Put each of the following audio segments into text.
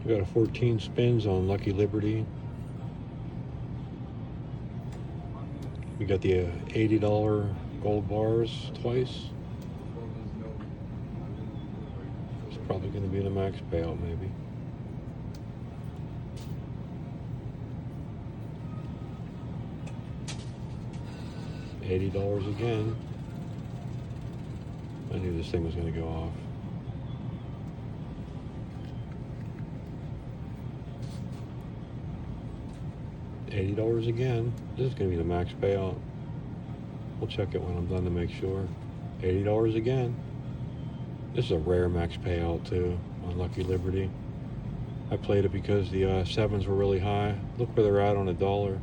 We got a 14 spins on Lucky Liberty. We got the $80 gold bars twice. It's probably going to be the max payout, maybe. $80 again. I knew this thing was going to go off. $80 again. This is going to be the max payout. We'll check it when I'm done to make sure. $80 again. This is a rare max payout too on Lucky Liberty. I played it because the sevens were really high. Look where they're at on $1.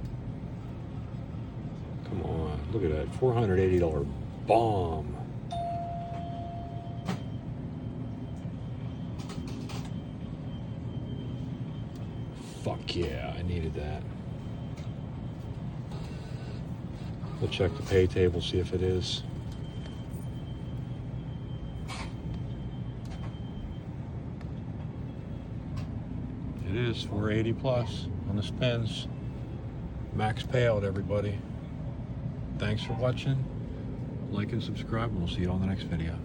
Come on, look at that, $480 bomb. Fuck yeah, I needed that. We'll check the pay table, see if it is. It is 480 plus on the spins. Max payout, everybody. Thanks for watching. Like and subscribe, and we'll see you on the next video.